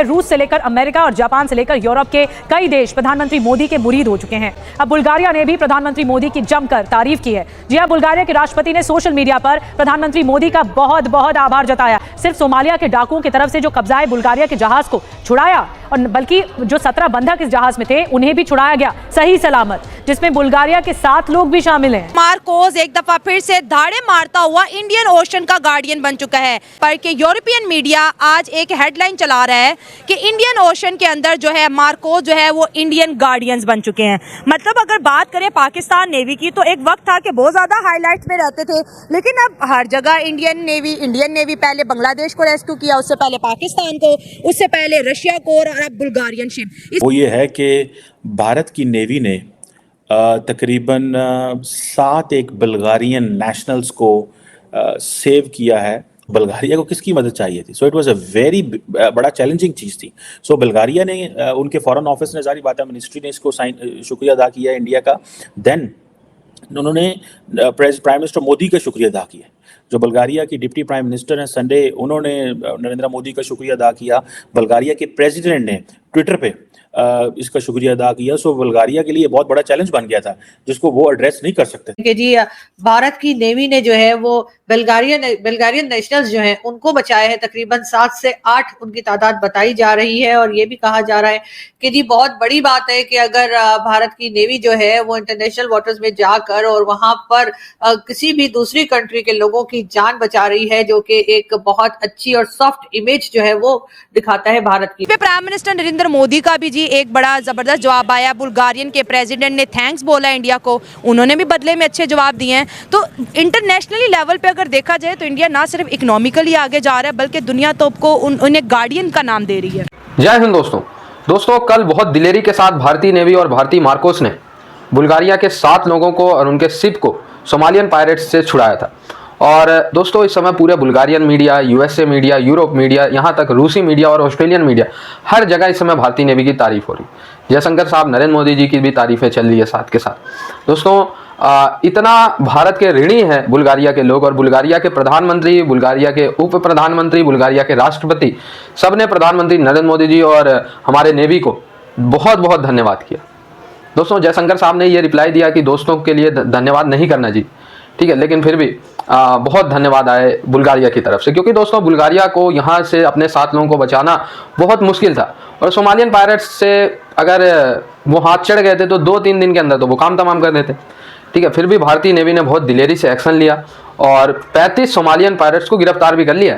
रूस से लेकर अमेरिका और जापान से लेकर यूरोप के कई देश प्रधानमंत्री मोदी के मुरीद हो चुके हैं। अब बुल्गारिया ने भी प्रधानमंत्री मोदी की जमकर तारीफ की है। जी हां, बुल्गारिया के राष्ट्रपति ने सोशल मीडिया पर प्रधानमंत्री मोदी का बहुत बहुत आभार जताया। सिर्फ सोमालिया के डाकुओं की तरफ से जो कब्जा है बुल्गारिया के जहाज को छुड़ाया, और बल्कि जो 17 बंधक इस जहाज में थे उन्हें भी छुड़ाया गया सही सलामत, जिसमें बुल्गारिया के 7 लोग भी शामिल हैं। मार्कोस एक दफा फिर से धाड़े मारता हुआ इंडियन ओशन का गार्डियन बन चुका है, पर कि यूरोपियन मीडिया आज एक हेडलाइन चला रहा है कि इंडियन ओशन के अंदर जो है मार्कोस जो है वो इंडियन गार्डियंस बन चुके हैं। मतलब अगर बात करें पाकिस्तान नेवी की, तो एक वक्त था कि बहुत ज्यादा हाईलाइट्स में रहते थे, लेकिन अब हर जगह इंडियन नेवी पहले बांग्लादेश को रेस्क्यू किया, उससे पहले पाकिस्तान को, उससे पहले रशिया को, और अब बुल्गारियन शिप। वो ये है कि भारत की नेवी ने तकरीबन 7 एक बुल्गारियन नेशनल्स को सेव किया है। बुल्गारिया को किसकी मदद चाहिए थी? So it was a very बड़ा चैलेंजिंग चीज़ थी। सो बुल्गारिया ने उनके फॉरेन ऑफिस ने, जारी बात है, मिनिस्ट्री ने इसको शुक्रिया अदा किया इंडिया का। देन उन्होंने प्राइम मिनिस्टर मोदी का शुक्रिया अदा किया। जो बुल्गारिया की डिप्टी प्राइम मिनिस्टर हैं संडे, उन्होंने नरेंद्र मोदी का शुक्रिया अदा किया। बुल्गारिया के प्रेसिडेंट ने ट्विटर पे इसका शुक्रिया अदा किया। सो बुल्गारिया के लिए बहुत बड़ा चैलेंज बन गया था जिसको वो एड्रेस नहीं कर सकते कि जी भारत की नेवी ने जो है वो बल्गारियन नेशनल्स जो हैं उनको बचाए हैं। तकरीबन 7 से 8 उनकी तादाद बताई जा रही है, और ये भी कहा जा रहा है कि जी बहुत बड़ी बात है कि अगर भारत की नेवी जो है वो इंटरनेशनल वाटर्स में जाकर और वहां पर किसी भी दूसरी कंट्री के लोगों की जान बचा रही है, जो कि एक बहुत अच्छी और सॉफ्ट इमेज जो है वो दिखाता है भारत की। प्राइम मिनिस्टर नरेंद्र मोदी का भी जी एक बड़ा जबरदस्त जवाब आया। बुल्गारियन के प्रेसिडेंट ने थैंक्स बोला इंडिया को, उन्होंने भी बदले में अच्छे जवाब दिए हैं। तो इंटरनेशनली लेवल पे अगर देखा जाए तो इंडिया ना सिर्फ इकोनॉमिकली आगे जा रहा है, बल्कि दुनिया तो को उन्हें गार्डियन का नाम दे रही है। जय हिंद दोस्तों, कल बहुत दिलेरी के साथ भारतीय नेवी और भारतीय मार्कोस ने बुल्गारिया के 7 लोगों को और उनके शिप को सोमालियन पायरेट्स से छुड़ाया था। और दोस्तों, इस समय पूरे Bulgarian media, USA media, Europe media, यहाँ तक रूसी मीडिया और ऑस्ट्रेलियन मीडिया, हर जगह इस समय भारतीय नेवी की तारीफ हो रही है। जयशंकर साहब, नरेंद्र मोदी जी की भी तारीफें चल रही है साथ के साथ। दोस्तों, इतना भारत के ऋणी हैं बुल्गारिया के लोग, और बुल्गारिया के प्रधानमंत्री, बुल्गारिया के उप प्रधानमंत्री, बुल्गारिया के राष्ट्रपति, सब ने प्रधानमंत्री नरेंद्र मोदी जी और हमारे नेवी को बहुत बहुत धन्यवाद किया। दोस्तों, जयशंकर साहब ने ये रिप्लाई दिया कि दोस्तों के लिए धन्यवाद नहीं करना जी, ठीक है, लेकिन फिर भी बहुत धन्यवाद आए बुल्गारिया की तरफ से, क्योंकि दोस्तों बुल्गारिया को यहाँ से अपने 7 लोगों को बचाना बहुत मुश्किल था। और सोमालियन पायरेट्स से अगर वो हाथ चढ़ गए थे तो 2-3 दिन के अंदर तो वो काम तमाम कर देते, ठीक है। फिर भी भारतीय नेवी ने बहुत दिलेरी से एक्शन लिया और 35 सोमालियन पायरेट्स को गिरफ्तार भी कर लिया,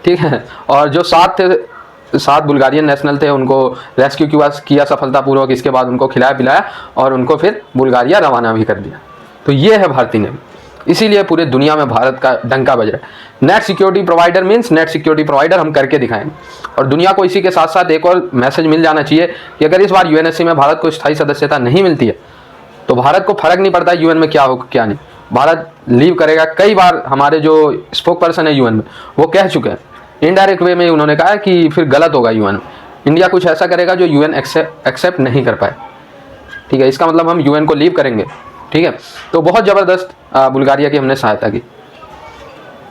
ठीक है। और जो 7 बुल्गारियन नेशनल थे उनको रेस्क्यू किया सफलतापूर्वक। इसके बाद उनको खिलाया पिलाया और उनको फिर बुल्गारिया रवाना भी कर दिया। तो ये है भारतीय नेवी, इसीलिए पूरे दुनिया में भारत का डंका बज रहा है। Net security provider means net security provider हम करके दिखाएंगे। और दुनिया को इसी के साथ साथ एक और मैसेज मिल जाना चाहिए कि अगर इस बार यूएनएससी में भारत को स्थायी सदस्यता नहीं मिलती है तो भारत को फर्क नहीं पड़ता यूएन में क्या हो क्या नहीं, भारत लीव करेगा। कई बार हमारे जो स्पोक पर्सन है यूएन में वो कह चुके हैं, इनडायरेक्ट वे में उन्होंने कहा कि फिर गलत होगा यूएन में, इंडिया कुछ ऐसा करेगा जो यूएन एक्सेप्ट नहीं कर पाए, ठीक है। इसका मतलब हम यूएन को लीव करेंगे, ठीक है। तो बहुत ज़बरदस्त बुल्गारिया की हमने सहायता की।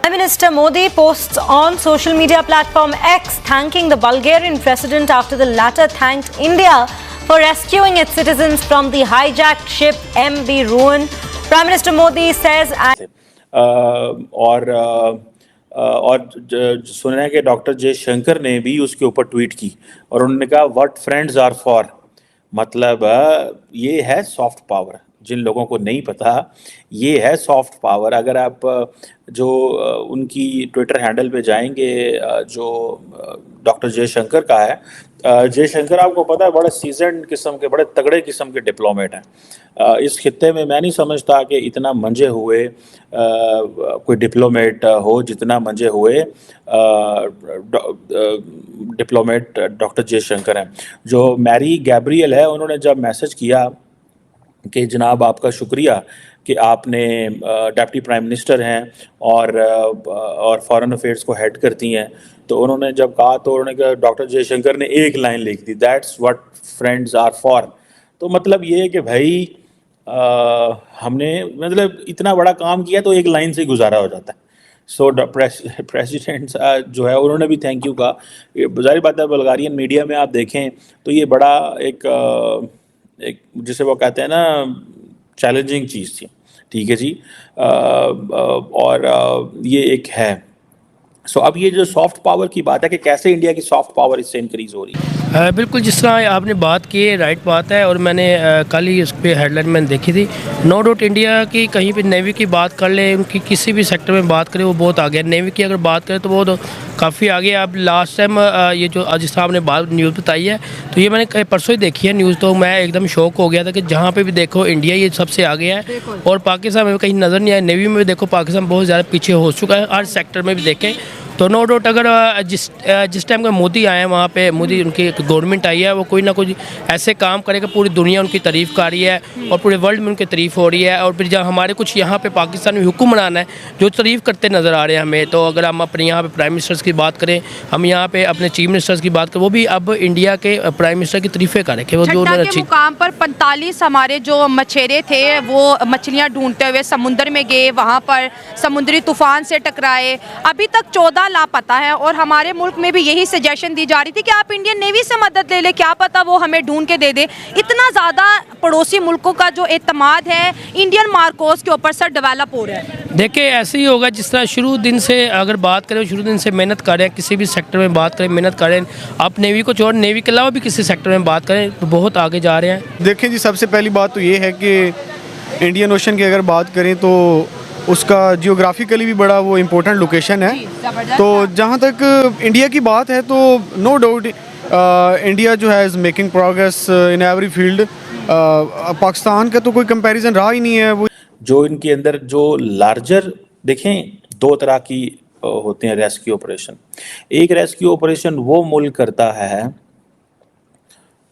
Prime Minister Modi posts on social media platform X thanking the Bulgarian president after the latter thanked India for rescuing its citizens from the hijacked ship MV Ruin. Prime Minister Modi says और सुना है कि doctor Jaishankar ने भी उसके ऊपर tweet की और उन्होंने कहा व्हाट फ्रेंड्स आर फॉर। मतलब ये है सॉफ्ट पावर। जिन लोगों को नहीं पता, ये है सॉफ्ट पावर। अगर आप जो उनकी ट्विटर हैंडल पे जाएंगे, जो डॉक्टर जयशंकर का है, जयशंकर आपको पता है बड़े सीजन्ड किस्म के, बड़े तगड़े किस्म के डिप्लोमेट हैं। इस खित्ते में मैं नहीं समझता कि इतना मंजे हुए कोई डिप्लोमेट हो जितना मंजे हुए डिप्लोमेट डॉक्टर जयशंकर हैं। जो मैरी गैब्रियल है, उन्होंने जब मैसेज किया कि जनाब आपका शुक्रिया कि आपने डिप्टी प्राइम मिनिस्टर हैं और फॉरेन अफेयर्स को हेड करती हैं, तो उन्होंने जब कहा तो उन्होंने कहा, डॉक्टर जयशंकर ने एक लाइन लिख दी, that's what friends are for. तो मतलब ये है कि भाई हमने मतलब इतना बड़ा काम किया तो एक लाइन से गुजारा हो जाता है। सो प्रेसिडेंट जो है उन्होंने भी थैंक यू कहा। जाहिर बात है बल्गारियन मीडिया में आप देखें तो ये बड़ा एक जिसे वो कहते हैं ना चैलेंजिंग चीज़ थी, ठीक है जी। और ये एक है। सो अब ये जो सॉफ्ट पावर की बात है कि कैसे इंडिया की सॉफ्ट पावर इससे इंक्रीज हो रही है। बिल्कुल जिस तरह आपने बात की है राइट बात है, और मैंने कल ही उस पर हेडलाइन मैंने देखी थी। नो डाउट इंडिया की कहीं भी नेवी की बात कर ले, उनकी किसी भी सेक्टर में बात करें वो बहुत आगे है। नेवी की अगर बात करें तो वो तो काफ़ी आगे है। अब लास्ट टाइम ये जो जिस तरह आपने बात न्यूज़ बताई है तो ये मैंने परसों ही देखी है न्यूज़, तो मैं एकदम शॉक हो गया था कि जहाँ पे भी देखो इंडिया ये सबसे आगे है और पाकिस्तान में कहीं नज़र नहीं आया। नेवी में भी देखो पाकिस्तान बहुत ज़्यादा पीछे हो चुका है, हर सेक्टर में भी देखें तो नो डाउट। अगर जिस टाइम का मोदी आए हैं वहाँ पे मोदी उनकी गवर्नमेंट आई है, वो कोई ना कोई ऐसे काम करेगा पूरी दुनिया उनकी तारीफ़ कर रही है और पूरे वर्ल्ड में उनकी तारीफ़ हो रही है। और फिर जब हमारे कुछ यहाँ पे पाकिस्तान में हुक्मरान है जो तारीफ़ करते नज़र आ रहे हैं हमें, तो अगर हम अपने यहाँ पे प्राइम मिनिस्टर्स की बात करें, हम यहाँ पे अपने चीफ मिनिस्टर्स की बात करें, वो भी अब इंडिया के प्राइम मिनिस्टर की तारीफ़ें करें कि वो जो छठा के अच्छी मुकाम पर 45 हमारे जो मछेरे थे वो मछलियां ढूंढते हुए समुद्र में गए, वहां पर समुद्री तूफान से टकराए। अभी तक 14 लापता है और हमारे मुल्क में भी यही सजेशन दी जा रही थी कि आप इंडियन नेवी से मदद ले ले, क्या पता वो हमें ढूंढ के दे दे। इतना ज़्यादा पड़ोसी मुल्कों का जो एतमाद है इंडियन मार्कोस के ऊपर सर डेवलप हो रहा है। देखिए ऐसे ही होगा जिस तरह शुरू दिन से अगर बात करें, शुरू दिन से मेहनत कर रहे हैं, किसी भी सेक्टर में बात करें मेहनत कर रहे हैं। आप नेवी को छोड़ नेवी के अलावा भी किसी सेक्टर में बात करें तो बहुत आगे जा रहे हैं। देखें जी, सबसे पहली बात तो ये है कि इंडियन ओशन की अगर बात करें तो उसका जियोग्राफिकली भी बड़ा वो इम्पोर्टेंट लोकेशन है। तो जहाँ तक इंडिया की बात है तो नो डाउट इंडिया जो है is making progress in every field. Pakistan का तो कोई कंपैरिजन रहा ही नहीं है। वो जो इनके अंदर जो लार्जर देखें, दो तरह की होते हैं रेस्क्यू ऑपरेशन। एक रेस्क्यू ऑपरेशन वो मुल्क करता है,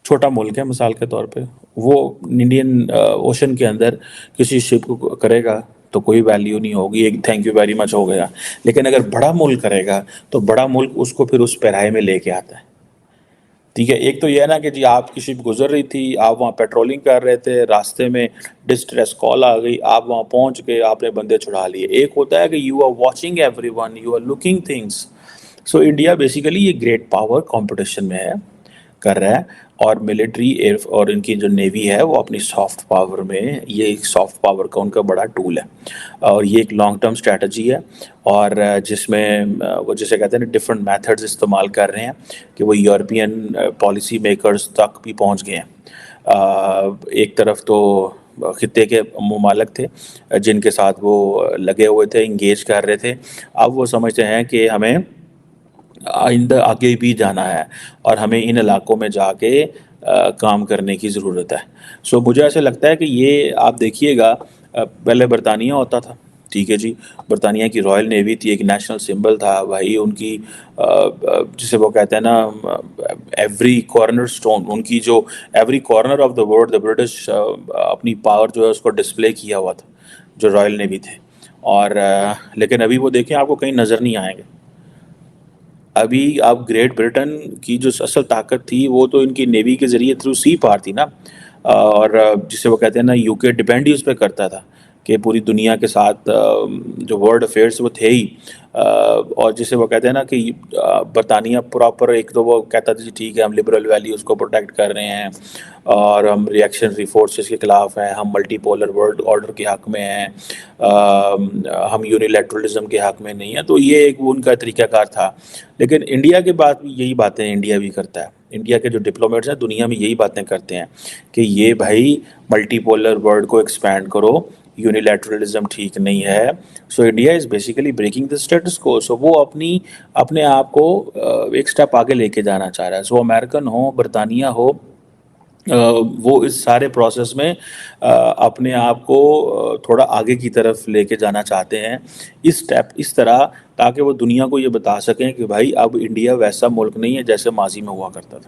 छोटा मुल्क है मिसाल के तौर पे, वो इंडियन ओशन के अंदर किसी शिप को करेगा तो कोई वैल्यू नहीं होगी, एक थैंक यू वेरी मच हो गया। लेकिन अगर बड़ा मुल्क करेगा तो बड़ा मुल्क उसको फिर उस पैराए में लेके आता है, ठीक है। एक तो यह है ना कि जी आपकी शिप गुजर रही थी, आप वहाँ पेट्रोलिंग कर रहे थे, रास्ते में डिस्ट्रेस कॉल आ गई, आप वहाँ पहुँच गए, आपने बंदे छुड़ा लिए। एक होता है कि you are watching everyone, you are looking things. So India basically ये ग्रेट पावर कंपटीशन में है, कर रहा है। और मिलिट्री एयर और इनकी जो नेवी है वो अपनी सॉफ्ट पावर में, ये एक सॉफ्ट पावर का उनका बड़ा टूल है और ये एक लॉन्ग टर्म स्ट्रेटजी है। और जिसमें वो जिसे कहते हैं डिफरेंट मेथड्स इस्तेमाल कर रहे हैं कि वो यूरोपियन पॉलिसी मेकर्स तक भी पहुंच गए हैं। एक तरफ तो खित्ते के ममालिक थे जिनके साथ वो लगे हुए थे, इंगेज कर रहे थे। अब वो समझते हैं कि हमें आइंदा आगे भी जाना है और हमें इन इलाकों में जाके काम करने की ज़रूरत है। सो मुझे ऐसे लगता है कि ये आप देखिएगा, पहले बरतानिया होता था, ठीक है जी, बरतानिया की रॉयल नेवी थी, एक नेशनल सिंबल था भाई उनकी, जिसे वो कहते हैं ना एवरी कॉर्नर स्टोन, उनकी जो every corner of the world the British अपनी पावर जो है उसको डिस्प्ले किया हुआ था जो रॉयल नेवी थे। और लेकिन अभी वो देखें आपको कहीं नज़र नहीं आएंगे। अभी आप ग्रेट ब्रिटेन की जो असल ताकत थी वो तो इनकी नेवी के ज़रिए थ्रू सी पार थी ना, और जिसे वो कहते हैं ना यूके डिपेंड ही उस पर करता था कि पूरी दुनिया के साथ जो वर्ल्ड अफेयर्स वो थे ही। और जिसे वो कहते हैं ना कि बरतानिया प्रॉपर एक तो वो कहता था जी ठीक है हम लिबरल वैल्यूज़ को प्रोटेक्ट कर रहे हैं और हम रिएक्शनरी फोर्सेस के ख़िलाफ़ हैं, हम मल्टीपोलर वर्ल्ड ऑर्डर के हक़ में हैं, हम यूनिलैटरलिज्म के हक़ में नहीं हैं। तो ये एक वो उनका तरीक़ाकार था। लेकिन इंडिया के बाद यही बातें इंडिया भी करता है, इंडिया के जो डिप्लोमेट्स हैं दुनिया में यही बातें करते हैं कि ये भाई मल्टीपोलर वर्ल्ड को एक्सपैंड करो, यूनिलैटरलिज्म ठीक नहीं है। So India is basically breaking the status quo. So वो अपने आप को एक स्टेप आगे लेके जाना चाह रहा है। सो अमेरिकन हो, बरतानिया हो, वो इस सारे प्रोसेस में अपने आप को थोड़ा आगे की तरफ लेके जाना चाहते हैं, इस स्टेप इस तरह, ताकि वो दुनिया को ये बता सकें कि भाई अब इंडिया वैसा मुल्क नहीं है जैसे माजी में हुआ करता था।